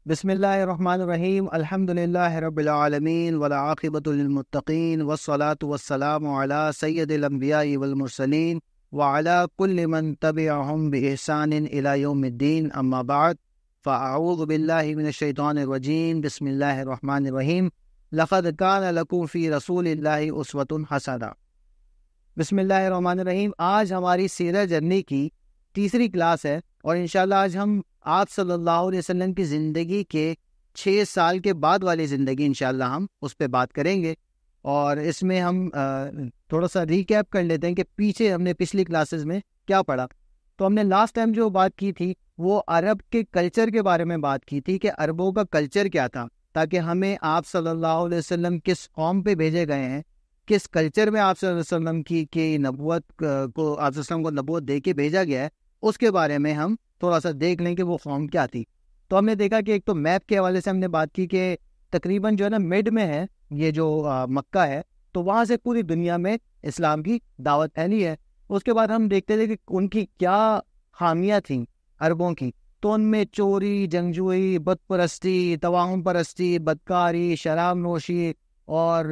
بسم اللہ الرحمن الرحیم الحمد للہ رب العالمین والعاقبۃ للمتقین والصلاة والسلام علی سید الانبیاء والمرسلین وعلی کل من تبعهم بإحسان الی یوم الدین اما بعد فاعوذ باللہ من الشیطان الرجیم بسم اللہ الرحمن الرحیم لقد کان لکم فی رسول اللہ اسوۃ حسنہ۔ بسم اللہ الرحمن الرحیم۔ آج ہماری سیرت جرنی کی تیسری کلاس ہے اور انشاءاللہ آج ہم آپ صلی اللہ علیہ وسلم کی زندگی کے 6 سال کے بعد والی زندگی انشاءاللہ ہم اس پہ بات کریں گے، اور اس میں ہم تھوڑا سا ریکیپ کر لیتے ہیں کہ پیچھے ہم نے پچھلی کلاسز میں کیا پڑھا۔ تو ہم نے لاسٹ ٹائم جو بات کی تھی وہ عرب کے کلچر کے بارے میں بات کی تھی کہ عربوں کا کلچر کیا تھا، تاکہ ہمیں آپ صلی اللہ علیہ وسلم کس قوم پہ بھیجے گئے ہیں، کس کلچر میں آپ صلی اللہ علیہ وسلم کی نبوت کو آپ صلی اللہ علیہ وسلم کو نبوت دے کے بھیجا گیا ہے، اس کے بارے میں ہم تھوڑا سا دیکھ لیں کہ وہ قوم کیا تھی۔ تو ہم نے دیکھا کہ ایک تو میپ کے حوالے سے ہم نے بات کی کہ تقریباً جو ہے نا مڈ میں ہے یہ جو مکہ ہے، تو وہاں سے پوری دنیا میں اسلام کی دعوت پھیلی ہے۔ اس کے بعد ہم دیکھتے تھے کہ ان کی کیا خامیاں تھیں عربوں کی، تو ان میں چوری، جنگجوئی، بت پرستی، توہم پرستی، بدکاری، شراب نوشی اور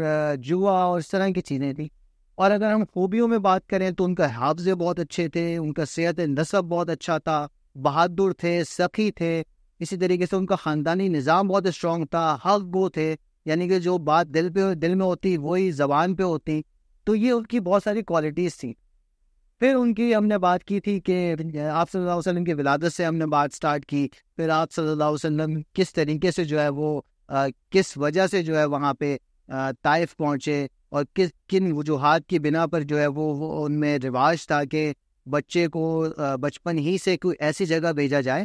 جوا اور اس طرح کی چیزیں تھیں۔ اور اگر ہم خوبیوں میں بات کریں تو ان کا حافظے بہت اچھے تھے، ان کا صحت نسب بہت اچھا تھا، بہادر تھے، سخی تھے، اسی طریقے سے ان کا خاندانی نظام بہت اسٹرانگ تھا، حق گو تھے، یعنی کہ جو بات دل میں ہوتی وہی زبان پہ ہوتی۔ تو یہ ان کی بہت ساری کوالٹیز تھیں۔ پھر ان کی ہم نے بات کی تھی کہ آپ صلی اللہ علیہ وسلم کی ولادت سے ہم نے بات سٹارٹ کی، پھر آپ صلی اللہ علیہ وسلم کس طریقے سے جو ہے وہ کس وجہ سے جو ہے وہاں پہ طائف پہنچے، اور کن وجوہات کی بنا پر جو ہے وہ ان میں رواج تھا کہ بچے کو بچپن ہی سے کوئی ایسی جگہ بھیجا جائے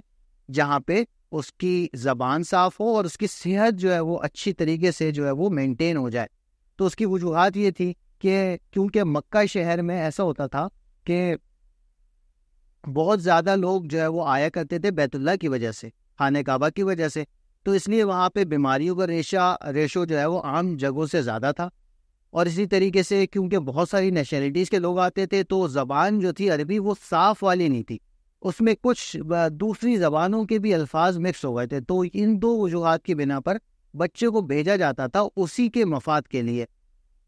جہاں پہ اس کی زبان صاف ہو اور اس کی صحت جو ہے وہ اچھی طریقے سے جو ہے وہ مینٹین ہو جائے۔ تو اس کی وجوہات یہ تھی کہ کیونکہ مکہ شہر میں ایسا ہوتا تھا کہ بہت زیادہ لوگ جو ہے وہ آیا کرتے تھے بیت اللہ کی وجہ سے، خانہ کعبہ کی وجہ سے، تو اس لیے وہاں پہ بیماریوں کا ریشو جو ہے وہ عام جگہوں سے زیادہ تھا۔ اور اسی طریقے سے کیونکہ بہت ساری نیشنلٹیز کے لوگ آتے تھے تو زبان جو تھی عربی وہ صاف والی نہیں تھی، اس میں کچھ دوسری زبانوں کے بھی الفاظ مکس ہو گئے تھے۔ تو ان دو وجوہات کی بنا پر بچے کو بھیجا جاتا تھا اسی کے مفاد کے لیے۔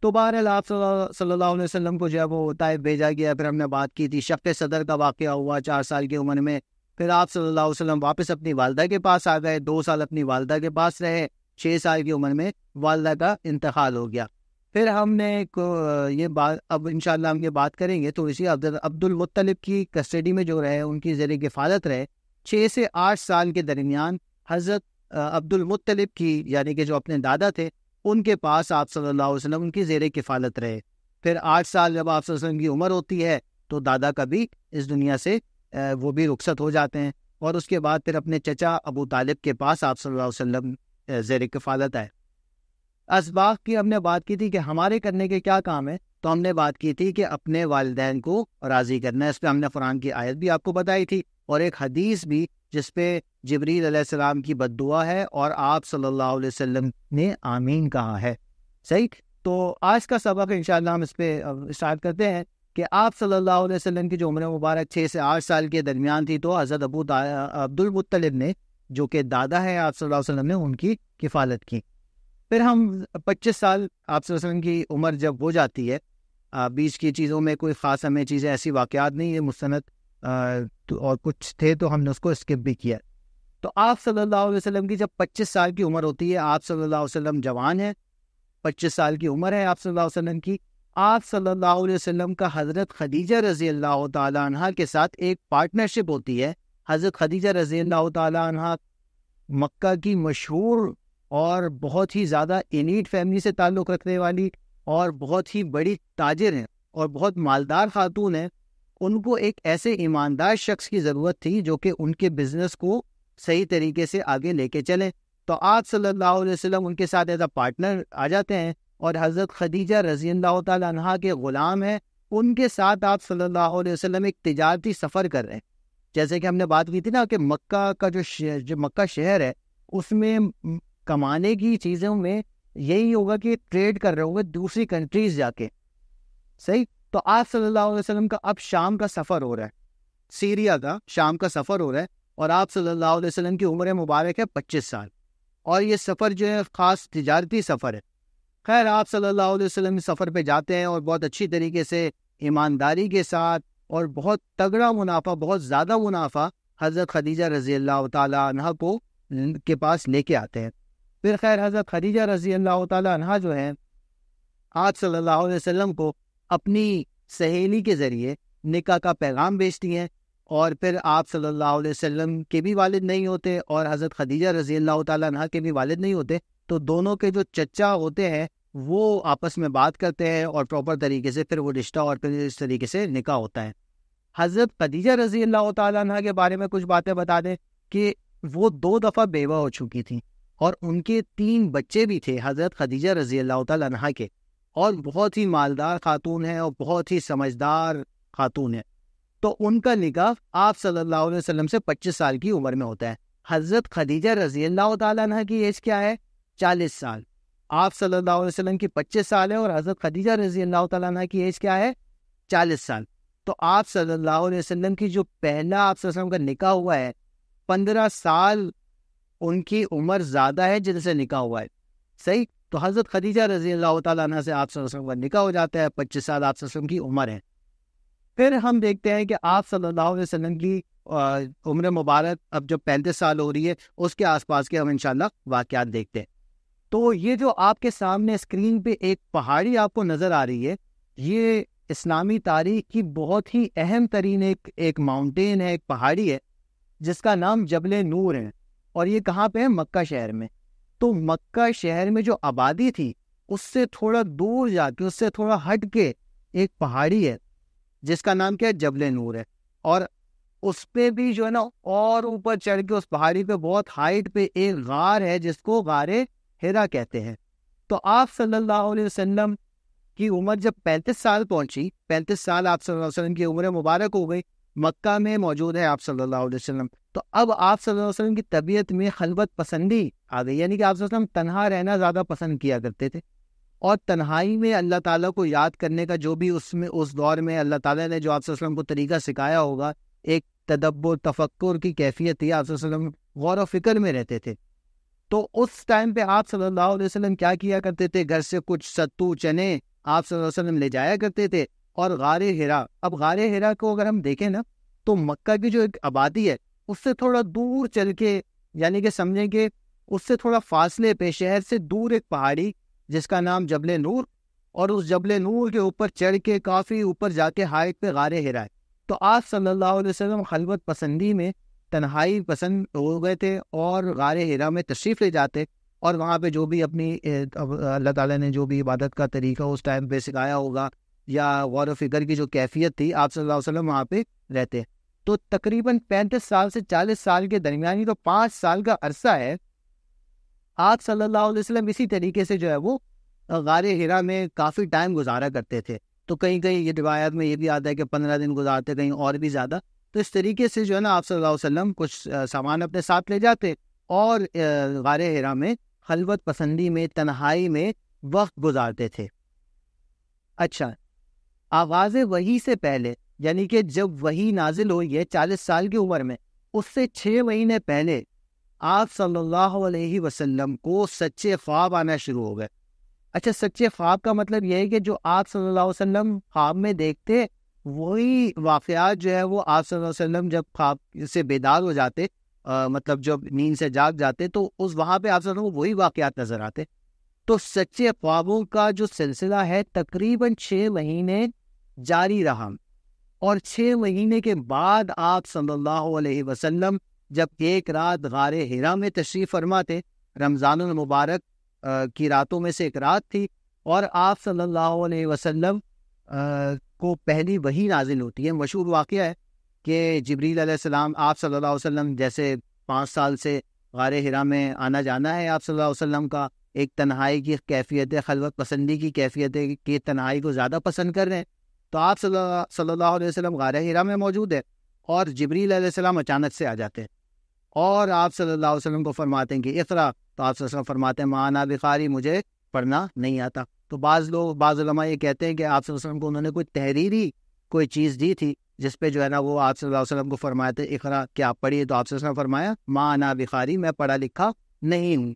تو بہرحال آپ صلی اللہ علیہ وسلم کو جو ہے وہ طائف بھیجا گیا۔ پھر ہم نے بات کی تھی شق صدر کا واقعہ ہوا 4 سال کی عمر میں۔ پھر آپ صلی اللہ علیہ وسلم واپس اپنی والدہ کے پاس آ گئے، 2 سال اپنی والدہ کے پاس رہے، 6 سال کی عمر میں والدہ کا انتقال ہو گیا۔ پھر ہم نے یہ بات اب انشاءاللہ ہم یہ بات کریں گے تو اسی عبد المطلب کی کسٹڈی میں جو رہے، ان کی زیر کفالت رہے 6 سے 8 سال کے درمیان۔ حضرت عبد المطلب کی یعنی کہ جو اپنے دادا تھے ان کے پاس آپ صلی اللہ علیہ وسلم ان کی زیر کفالت رہے۔ پھر 8 سال جب آپ صلی اللہ علیہ وسلم کی عمر ہوتی ہے تو دادا کا بھی اس دنیا سے وہ بھی رخصت ہو جاتے ہیں، اور اس کے بعد پھر اپنے چچا ابو طالب کے پاس آپ صلی اللہ علیہ وسلم زیر کفالت آئے۔ اسباق کی ہم نے بات کی تھی کہ ہمارے کرنے کے کیا کام ہے، تو ہم نے بات کی تھی کہ اپنے والدین کو راضی کرنا ہے۔ اس پہ ہم نے قرآن کی آیت بھی آپ کو بتائی تھی اور ایک حدیث بھی جس پہ جبریل علیہ السلام کی بد دعا ہے اور آپ صلی اللہ علیہ وسلم نے آمین کہا ہے۔ صحیح۔ تو آج کا سبق انشاءاللہ ہم اس پہ اسٹارٹ کرتے ہیں کہ آپ صلی اللہ علیہ وسلم کی جو عمر مبارک 6 سے 8 سال کے درمیان تھی تو حضرت عبد المطلب نے جو کہ دادا ہے آپ صلی اللہ علیہ وسلم نے ان کی کفالت کی۔ پھر ہم 25 سال آپ صلی اللہ علیہ وسلم کی عمر جب ہو جاتی ہے، بیچ کی چیزوں میں کوئی خاص ہمیں چیزیں ایسی واقعات نہیں ہے مستند اور کچھ تھے تو ہم نے اس کو اسکپ بھی کیا۔ تو آپ صلی اللہ علیہ وسلم کی جب 25 سال کی عمر ہوتی ہے، آپ صلی اللہ علیہ وسلم جوان ہیں، 25 سال کی عمر ہے آپ صلی اللہ علیہ وسلم کی۔ آپ صلی اللہ علیہ وسلم کا حضرت خدیجہ رضی اللہ تعالیٰ عنہ کے ساتھ ایک پارٹنرشپ ہوتی ہے۔ حضرت خدیجہ رضی اللہ تعالیٰ عنہ مکہ کی مشہور اور بہت ہی زیادہ ایلیٹ فیملی سے تعلق رکھنے والی اور بہت ہی بڑی تاجر ہیں اور بہت مالدار خاتون ہیں۔ ان کو ایک ایسے ایماندار شخص کی ضرورت تھی جو کہ ان کے بزنس کو صحیح طریقے سے آگے لے کے چلے۔ تو آپ صلی اللہ علیہ وسلم ان کے ساتھ ایز اے پارٹنر آ جاتے ہیں، اور حضرت خدیجہ رضی اللہ تعالیٰ عنہ کے غلام ہیں، ان کے ساتھ آپ صلی اللہ علیہ وسلم ایک تجارتی سفر کر رہے ہیں۔ جیسے کہ ہم نے بات کی تھی نا کہ مکہ کا جو مکہ شہر ہے اس میں کمانے کی چیزوں میں یہی ہوگا کہ ٹریڈ کر رہے ہوں گے دوسری کنٹریز جا کے۔ صحیح۔ تو آپ صلی اللہ علیہ وسلم کا اب شام کا سفر ہو رہا ہے، سیریا کا شام کا سفر ہو رہا ہے، اور آپ صلی اللہ علیہ وسلم کی عمر مبارک ہے 25 سال، اور یہ سفر جو ہے خاص تجارتی سفر ہے۔ خیر آپ صلی اللہ علیہ وسلم سفر پہ جاتے ہیں اور بہت اچھی طریقے سے ایمانداری کے ساتھ اور بہت تگڑا منافع، بہت زیادہ منافع حضرت خدیجہ رضی اللہ تعالیٰ عنہ کو کے پاس لے کے آتے ہیں۔ پھر خیر حضرت خدیجہ رضی اللہ تعالیٰ عنہ جو ہیں آپ صلی اللہ علیہ وسلم کو اپنی سہیلی کے ذریعے نکاح کا پیغام بھیجتی ہیں، اور پھر آپ صلی اللہ علیہ وسلم کے بھی والد نہیں ہوتے اور حضرت خدیجہ رضی اللہ تعالیٰ عنہ کے بھی والد نہیں ہوتے، تو دونوں کے جو چچا ہوتے ہیں وہ آپس میں بات کرتے ہیں اور پراپر طریقے سے پھر وہ رشتہ اور پھر اس طریقے سے نکاح ہوتا ہے۔ حضرت خدیجہ رضی اللہ تعالیٰ عنہ کے بارے میں کچھ باتیں بتا دیں کہ وہ 2 دفعہ بیوہ ہو چکی تھیں اور ان کے 3 بچے بھی تھے حضرت خدیجہ رضی اللہ تعالیٰ عنہ کے، اور بہت ہی مالدار خاتون ہیں اور بہت ہی سمجھدار خاتون ہیں۔ تو ان کا نکاح آپ صلی اللہ علیہ وسلم سے 25 سال کی عمر میں ہوتا ہے۔ حضرت خدیجہ رضی اللہ تعالیٰ عنہ کی ایج کیا ہے؟ 40 سال۔ آپ صلی اللہ علیہ وسلم کی 25 سال ہے اور حضرت خدیجہ رضی اللہ تعالیٰ عنہ کی ایج کیا ہے؟ 40 سال۔ تو آپ صلی اللہ علیہ وسلم کی جو پہلا آپ صلی اللہ علیہ وسلم کا نکاح ہوا ہے 15 سال ان کی عمر زیادہ ہے جن سے نکاح ہوا ہے، صحیح؟ تو حضرت خدیجہ رضی اللہ تعالیٰ عنہ سے آپ صلی اللہ علیہ وسلم کا نکاح ہو جاتا ہے، 25 سال آپ صلی اللہ علیہ وسلم کی عمر ہے۔ پھر ہم دیکھتے ہیں کہ آپ صلی اللہ علیہ وسلم کی عمر مبارک اب جب 35 سال ہو رہی ہے، اس کے آس پاس کے ہم انشاءاللہ واقعات دیکھتے ہیں۔ تو یہ جو آپ کے سامنے اسکرین پہ ایک پہاڑی آپ کو نظر آ رہی ہے، یہ اسلامی تاریخ کی بہت ہی اہم ترین ایک ماؤنٹین ہے، ایک پہاڑی ہے جس کا نام جبل نور ہے، اور یہ کہاں پہ ہے؟ مکہ شہر میں۔ تو مکہ شہر میں جو آبادی تھی اس سے تھوڑا دور جا کے، اس سے تھوڑا ہٹ کے ایک پہاڑی ہے جس کا نام کیا ہے؟ جبل نور ہے، اور اس پہ بھی جو ہے نا اور اوپر چڑھ کے اس پہاڑی پہ بہت ہائٹ پہ ایک غار ہے جس کو غار ہرا کہتے ہیں۔ تو آپ صلی اللہ علیہ وسلم کی عمر جب 35 سال پہنچی، 35 سال آپ صلی اللہ علیہ وسلم کی عمر مبارک ہو گئی، مکہ میں موجود ہے آپ صلی اللہ علیہ وسلم، تو اب آپ صلی اللہ علیہ وسلم کی طبیعت میں خلوت پسندی آ گئی، یعنی کہ آپ صلی اللہ علیہ وسلم تنہا رہنا زیادہ پسند کیا کرتے تھے، اور تنہائی میں اللہ تعالیٰ کو یاد کرنے کا جو بھی اس دور میں اللہ تعالیٰ نے جو آپ صلی اللہ علیہ وسلم کو طریقہ سکھایا ہوگا، ایک تدبر تفکر کی کیفیت تھی، آپ صلی اللہ علیہ وسلم غور و فکر میں رہتے تھے۔ تو اس ٹائم پہ آپ صلی اللہ علیہ وسلم کیا کیا کرتے تھے؟ گھر سے کچھ ستو چنے آپ صلی اللہ علیہ وسلم لے جایا کرتے تھے، اور غار ہرا، اب غار ہرا کو اگر ہم دیکھیں نا تو مکہ کی جو ایک آبادی ہے اس سے تھوڑا دور چل کے، یعنی کہ سمجھیں کہ اس سے تھوڑا فاصلے پہ شہر سے دور ایک پہاڑی جس کا نام جبل نور، اور اس جبل نور کے اوپر چڑھ کے کافی اوپر جا کے ہائٹ پہ غار ہرا ہے۔ تو آپ صلی اللہ علیہ وسلم خلوت پسندی میں تنہائی پسند ہو گئے تھے اور غار ہرا میں تشریف لے جاتے، اور وہاں پہ جو بھی اپنی اللہ تعالیٰ نے جو بھی عبادت کا طریقہ اس ٹائم پہ سکھایا ہوگا یا غور و فکر کی جو کیفیت تھی، آپ صلی اللہ علیہ وسلم وہاں پہ رہتے۔ تو تقریباً 35 سال سے 40 سال کے درمیانی تو 5 سال کا عرصہ ہے، آپ صلی اللہ علیہ وسلم اسی طریقے سے جو ہے وہ غار ہرا میں کافی ٹائم گزارا کرتے تھے۔ تو کہیں کہیں یہ روایات میں یہ بھی آتا ہے کہ 15 دن گزارتے، کہیں اور بھی زیادہ۔ تو اس طریقے سے جو ہے نا آپ صلی اللہ علیہ وسلم کچھ سامان اپنے ساتھ لے جاتے اور غار ہرا میں خلوت پسندی میں تنہائی میں وقت گزارتے تھے۔ اچھا، آغاز وحی سے پہلے، یعنی کہ جب وحی نازل ہوئی ہے 40 سال کی عمر میں، اس سے 6 مہینے پہلے آپ صلی اللہ علیہ وسلم کو سچے خواب آنا شروع ہو گئے۔ اچھا، سچے خواب کا مطلب یہ ہے کہ جو آپ صلی اللہ علیہ وسلم خواب میں دیکھتے وہی واقعات جو ہے وہ آپ صلی اللہ علیہ وسلم جب خواب سے بیدار ہو جاتے، مطلب جب نیند سے جاگ جاتے، تو اس وہاں پہ آپ صلی اللہ علیہ وسلم کو وہی واقعات نظر آتے۔ تو سچے خوابوں کا جو سلسلہ ہے تقریباً 6 مہینے جاری رہا، اور 6 مہینے کے بعد آپ صلی اللہ علیہ وسلم جب ایک رات غار ہرا میں تشریف فرما تھے، رمضان المبارک کی راتوں میں سے ایک رات تھی، اور آپ صلی اللہ علیہ وسلم کو پہلی وحی نازل ہوتی ہے۔ مشہور واقعہ ہے کہ جبریل علیہ السلام آپ صلی اللہ علیہ وسلم جیسے 5 سال سے غار ہرا میں آنا جانا ہے آپ صلی اللہ علیہ وسلم کا، ایک تنہائی کی کیفیت ہے، خلوت پسندی کی کیفیت ہے کہ تنہائی کو زیادہ پسند کر رہے ہیں۔ تو آپ صلی اللہ علیہ وسلم غار ہرا میں موجود ہے، اور جبریل علیہ السلام اچانک سے آ جاتے ہیں اور آپ صلی اللہ علیہ وسلم کو فرماتے ہیں کہ اقرا، تو آپ صلی اللہ علیہ وسلم فرماتے ہیں ما انا بقاری، مجھے پڑھنا نہیں آتا۔ تو بعض علماء یہ کہتے ہیں کہ آپ صلی اللہ علیہ وسلم کو انہوں نے کوئی تحریری کوئی چیز دی تھی جس پہ جو ہے نا وہ آپ صلی اللہ علیہ وسلم کو فرمایا تھا اقرا کہ آپ پڑھیے، تو آپ صلی اللہ علیہ وسلم نے فرمایا ما انا بقاری، میں پڑھا لکھا نہیں ہوں۔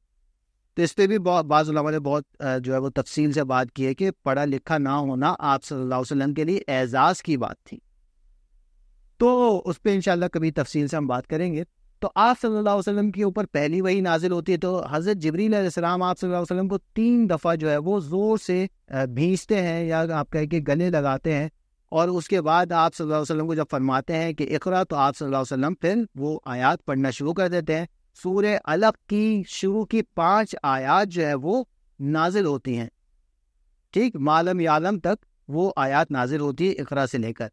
تو اس پہ بھی بعض علماء نے بہت جو ہے وہ تفصیل سے بات کی ہے کہ پڑھا لکھا نہ ہونا آپ صلی اللہ علیہ وسلم کے لیے اعزاز کی بات تھی، تو اس پہ انشاءاللہ کبھی تفصیل سے ہم بات کریں گے۔ تو آپ صلی اللہ علیہ وسلم کے اوپر پہلی وحی نازل ہوتی ہے، تو حضرت جبریل علیہ السلام آپ صلی اللہ علیہ وسلم کو 3 دفعہ جو ہے وہ زور سے بھینچتے ہیں، یا آپ کہیں کہ گلے لگاتے ہیں، اور اس کے بعد آپ صلی اللہ علیہ وسلم کو جب فرماتے ہیں کہ اقرا، تو آپ صلی اللہ علیہ وسلم پھر وہ آیات پڑھنا شروع کر دیتے ہیں۔ سورہ علق کی شروع کی 5 آیات جو ہے وہ نازل ہوتی ہیں، ٹھیک، معلم یعلم تک وہ آیات نازل ہوتی ہے اقرا سے لے کر۔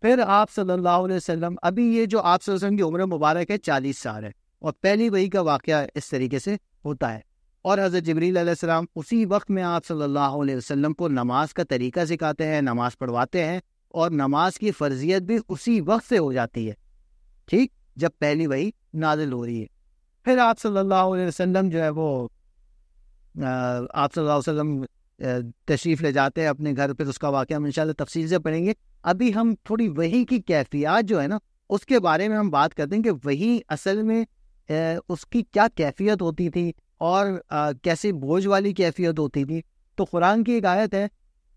پھر آپ صلی اللہ علیہ وسلم، ابھی یہ جو آپ صلی اللہ علیہ وسلم کی عمر مبارک ہے 40 سال ہے، اور پہلی وحی کا واقعہ اس طریقے سے ہوتا ہے، اور حضرت جبریل علیہ السلام اسی وقت میں آپ صلی اللہ علیہ وسلم کو نماز کا طریقہ سکھاتے ہیں، نماز پڑھواتے ہیں، اور نماز کی فرضیت بھی اسی وقت سے ہو جاتی ہے، ٹھیک، جب پہلی وحی نازل ہو رہی ہے۔ پھر آپ صلی اللہ علیہ وسلم جو ہے وہ آپ صلی اللہ علیہ وسلم تشریف لے جاتے ہیں اپنے گھر، پھر اس کا واقعہ ہم انشاءاللہ تفصیل سے پڑھیں گے۔ ابھی ہم تھوڑی وحی کی کیفیات جو ہے نا اس کے بارے میں ہم بات کرتے ہیں کہ وحی اصل میں اس کی کیا کیفیت ہوتی تھی، اور کیسے بوجھ والی کیفیت ہوتی تھی۔ تو قرآن کی ایک آیت ہے،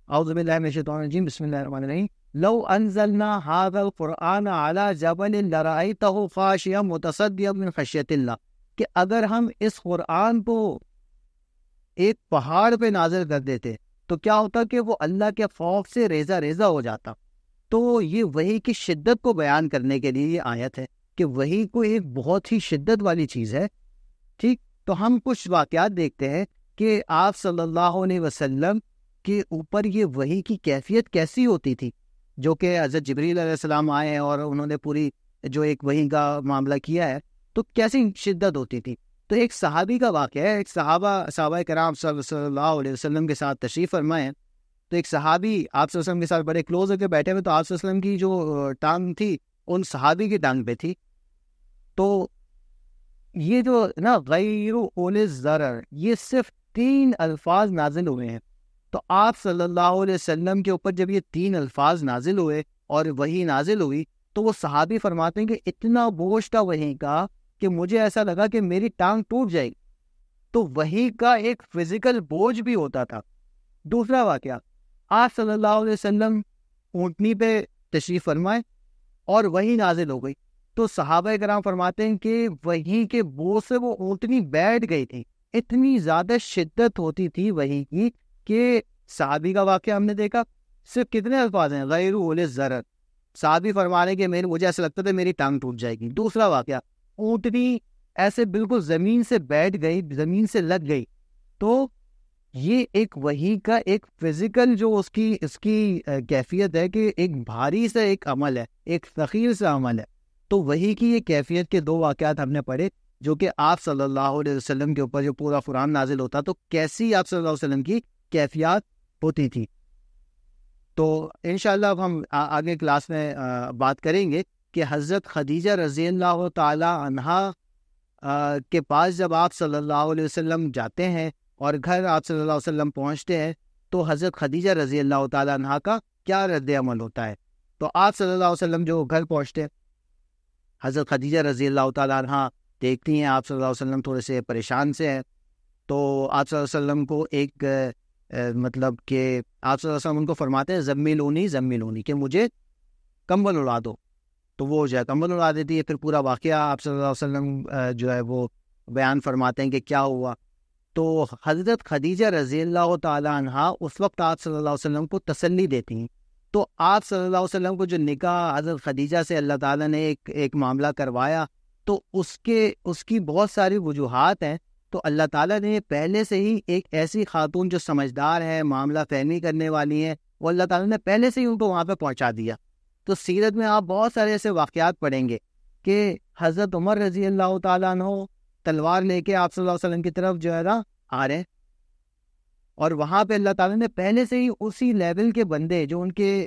اعوذ باللہ من الشیطان الرجیم، بسم اللہ الرحمن الرحیم، لو انزلنا هذا القرآن على جبل لرأيته خاشعا متصدعا من خشیۃ اللہ، کہ اگر ہم اس قرآن کو ایک پہاڑ پہ نازل کر دیتے تو کیا ہوتا کہ وہ اللہ کے خوف سے ریزہ ریزہ ہو جاتا۔ تو یہ وحی کی شدت کو بیان کرنے کے لیے یہ آیت ہے کہ وحی کو ایک بہت ہی شدت والی چیز ہے، ٹھیک۔ تو ہم کچھ واقعات دیکھتے ہیں کہ آپ صلی اللہ علیہ وسلم کے اوپر یہ وحی کی کیفیت کیسی ہوتی تھی، جو کہ حضرت جبریل علیہ السلام آئے ہیں اور انہوں نے پوری جو ایک وحی کا معاملہ کیا ہے، تو کیسی شدت ہوتی تھی۔ تو ایک صحابی کا واقعہ ہے، ایک صحابہ کرام صلی اللہ علیہ وسلم کے ساتھ تشریف فرمائے ہیں، تو ایک صحابی آپ صلی اللہ علیہ وسلم کے ساتھ بڑے کلوز ہو کے بیٹھے ہوئے، تو آپ صلی اللہ علیہ وسلم کی جو ٹانگ تھی ان صحابی کی ٹانگ پہ تھی۔ تو یہ جو نا غیر اول ضرر، یہ صرف 3 الفاظ نازل ہوئے ہیں، تو آپ صلی اللہ علیہ وسلم کے اوپر جب یہ 3 الفاظ نازل ہوئے اور وحی نازل ہوئی، تو وہ صحابی فرماتے ہیں کہ اتنا بوجھ تھا وحی کا کہ مجھے ایسا لگا کہ میری ٹانگ ٹوٹ جائے گی۔ تو وحی کا ایک فزیکل بوجھ بھی ہوتا تھا۔ دوسرا واقعہ، آپ صلی اللہ علیہ وسلم اونٹنی پہ تشریف فرمائے اور وحی نازل ہو گئی، تو صحابہ کرام فرماتے ہیں کہ وحی کے بوجھ سے وہ اونٹنی بیٹھ گئی تھی، اتنی زیادہ شدت ہوتی تھی وحی کی کہ صحابی کا واقعہ ہم نے دیکھا، صرف کتنے الفاظ ہیں، غیر اول ضرر، صحابی فرما رہے کہ مجھے ایسا لگتا تھا میری ٹانگ ٹوٹ جائے گی۔ دوسرا واقعہ، اونٹنی ایسے بالکل زمین سے بیٹھ گئی، زمین سے لگ گئی۔ تو یہ ایک وحی کا ایک فزیکل جو اس کی کیفیت ہے کہ ایک بھاری سا ایک عمل ہے، ایک ثقیل سا عمل ہے۔ تو وحی کی یہ کیفیت کے 2 واقعات ہم نے پڑھے، جو کہ آپ صلی اللہ علیہ وسلم کے اوپر جو پورا قرآن نازل ہوتا تو کیسی آپ صلی اللہ علیہ وسلم کی کیفیات ہوتی تھی۔ تو انشاءاللہ اب ہم آگے کلاس میں بات کریں گے کہ حضرت خدیجہ رضی اللہ تعالی عنہا کے پاس جب آپ صلی اللہ علیہ وسلم جاتے ہیں اور گھر آپ صلی اللہ علیہ وسلم پہنچتے ہیں، تو حضرت خدیجہ رضی اللہ تعالی عنہا کا کیا رد عمل ہوتا ہے۔ تو آپ صلی اللہ علیہ وسلم جو گھر پہنچتے ہیں، حضرت خدیجہ رضی اللہ تعالی عنہا دیکھتی ہیں آپ صلی اللہ علیہ وسلم تھوڑے سے پریشان سے ہیں، تو آپ صلی اللہ علیہ وسلم کو ایک مطلب کہ آپ صلی اللہ علیہ وسلم ان کو فرماتے ہیں زملونی کہ مجھے کمبل اڑا دو، تو وہ جو ہے کمبل اڑا دیتی ہے۔ پھر پورا واقعہ آپ صلی اللہ علیہ وسلم جو ہے وہ بیان فرماتے ہیں کہ کیا ہوا۔ تو حضرت خدیجہ رضی اللہ تعالی عنہا اس وقت آپ صلی اللہ علیہ وسلم کو تسلی دیتی ہیں۔ تو آپ صلی اللہ علیہ وسلم کو جو نکاح حضرت خدیجہ سے اللہ تعالیٰ نے ایک معاملہ کروایا، تو اس کی بہت ساری وجوہات ہیں۔ تو اللہ تعالیٰ نے پہلے سے ہی ایک ایسی خاتون جو سمجھدار ہے، معاملہ فہمی کرنے والی ہے، وہ اللہ تعالیٰ نے پہلے سے ہی ان کو وہاں پہ پہنچا دیا۔ تو سیرت میں آپ بہت سارے ایسے واقعات پڑھیں گے کہ حضرت عمر رضی اللہ تعالیٰ عنہ تلوار لے کے آپ صلی اللہ علیہ وسلم کی طرف جو ہے نا آ رہے ہیں، اور وہاں پہ اللہ تعالیٰ نے پہلے سے ہی اسی لیول کے بندے جو ان کے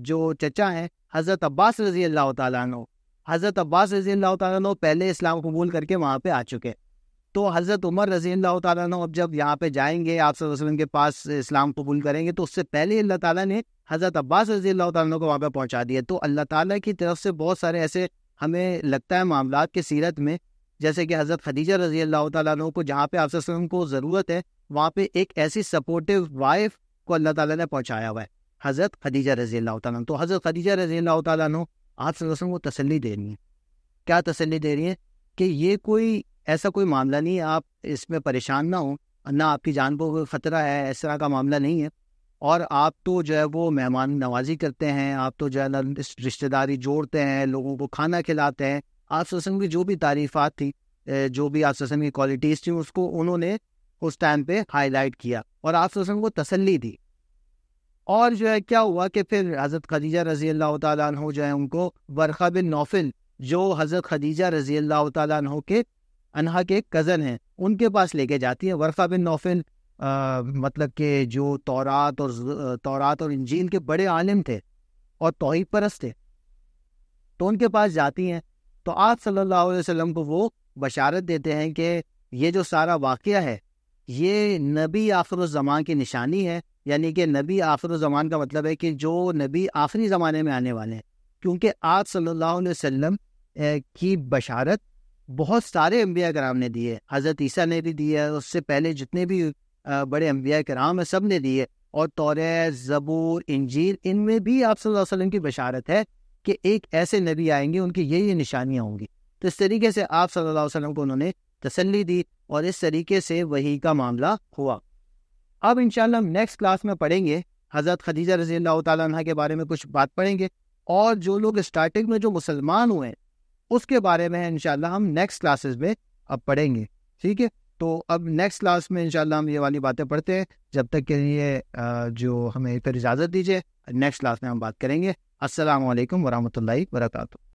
جو چچا ہیں حضرت عباس رضی اللہ تعالیٰ عنہ، حضرت عباس رضی اللہ تعالیٰ عنہ پہلے اسلام قبول کر کے وہاں پہ آ چکے، تو حضرت عمر رضی اللہ تعالیٰ عنہ اب جب یہاں پہ جائیں گے آپ صلی اللہ علیہ وسلم کے پاس اسلام قبول کریں گے، تو اس سے پہلے اللہ تعالیٰ نے حضرت عباس رضی اللہ تعالیٰ عنہ کو وہاں پہ پہنچا دیا. تو اللہ تعالیٰ کی طرف سے بہت سارے ایسے ہمیں لگتا ہے معاملات کی سیرت میں، جیسے کہ حضرت خدیجہ رضی اللہ تعالیٰ عنہ کو جہاں پہ آپ صلی اللہ علیہ وسلم کو ضرورت ہے، وہاں پہ ایک ایسی سپورٹیو وائف کو اللہ تعالیٰ نے پہنچایا ہوا ہے، حضرت خدیجہ رضی اللہ تعالیٰ عنہ. تو حضرت خدیجہ رضی اللہ تعالیٰ عنہ آپ صلی اللہ علیہ وسلم کو تسلی دے رہی ہیں. کیا تسلی دے رہی ہیں؟ کہ یہ کوئی ایسا کوئی معاملہ نہیں ہے، آپ اس میں پریشان نہ ہوں، نہ آپ کی جان کو کوئی خطرہ ہے، اس طرح کا معاملہ نہیں ہے. اور آپ تو جو ہے وہ مہمان نوازی کرتے ہیں، آپ تو جو ہے نا رشتہ داری جوڑتے ہیں، لوگوں کو کھانا کھلاتے ہیں. آپ صلی اللہ علیہ وسلم کی جو بھی تعریفات تھی، جو بھی آپ صلی اللہ علیہ وسلم کی کوالٹیز تھیں، اس کو انہوں نے اس ٹائم پہ ہائی لائٹ کیا اور آپ صلی اللہ علیہ وسلم کو تسلی دی. اور جو ہے کیا ہوا کہ پھر حضرت خدیجہ رضی اللہ تعالیٰ عنہ جو ہے ان کو ورقہ بن نوفل، جو حضرت خدیجہ رضی اللہ تعالیٰ عنہ کے انہا کے کزن ہیں، ان کے پاس لے کے جاتی ہیں. ورقہ بن نوفل مطلب کہ جو تورات اور انجیل کے بڑے عالم تھے اور توحید پرست تھے، تو ان کے پاس جاتی ہیں. تو آپ صلی اللہ علیہ وسلم کو وہ بشارت دیتے ہیں کہ یہ جو سارا واقعہ ہے یہ نبی آخر الزمان کی نشانی ہے. یعنی کہ نبی آخر الزمان کا مطلب ہے کہ جو نبی آخری زمانے میں آنے والے ہیں، کیونکہ آپ صلی اللہ علیہ وسلم کی بشارت بہت سارے انبیاء کرام نے دی ہے. حضرت عیسیٰ نے بھی دی ہے، اس سے پہلے جتنے بھی بڑے انبیاء کرام ہیں سب نے دی ہے. اور توریت، زبور، انجیل، ان میں بھی آپ صلی اللہ علیہ وسلم کی بشارت ہے کہ ایک ایسے نبی آئیں گے، ان کی یہ نشانیاں ہوں گی. تو اس طریقے سے آپ صلی اللہ علیہ وسلم کو انہوں نے تسلی دی اور اس طریقے سے وحی کا معاملہ ہوا. اب انشاءاللہ ہم نیکسٹ کلاس میں پڑھیں گے حضرت خدیجہ رضی اللہ تعالیٰ عنہ کے بارے میں کچھ بات پڑھیں گے، اور جو لوگ اسٹارٹنگ میں جو مسلمان ہوئے ہیں اس کے بارے میں انشاءاللہ ہم نیکسٹ کلاسز میں اب پڑھیں گے. ٹھیک ہے، تو اب نیکسٹ کلاس میں انشاءاللہ ہم یہ والی باتیں پڑھتے ہیں. جب تک کے لیے جو ہمیں پھر اجازت دیجیے، نیکسٹ کلاس میں ہم بات کریں گے. السلام علیکم ورحمۃ اللہ وبرکاتہ.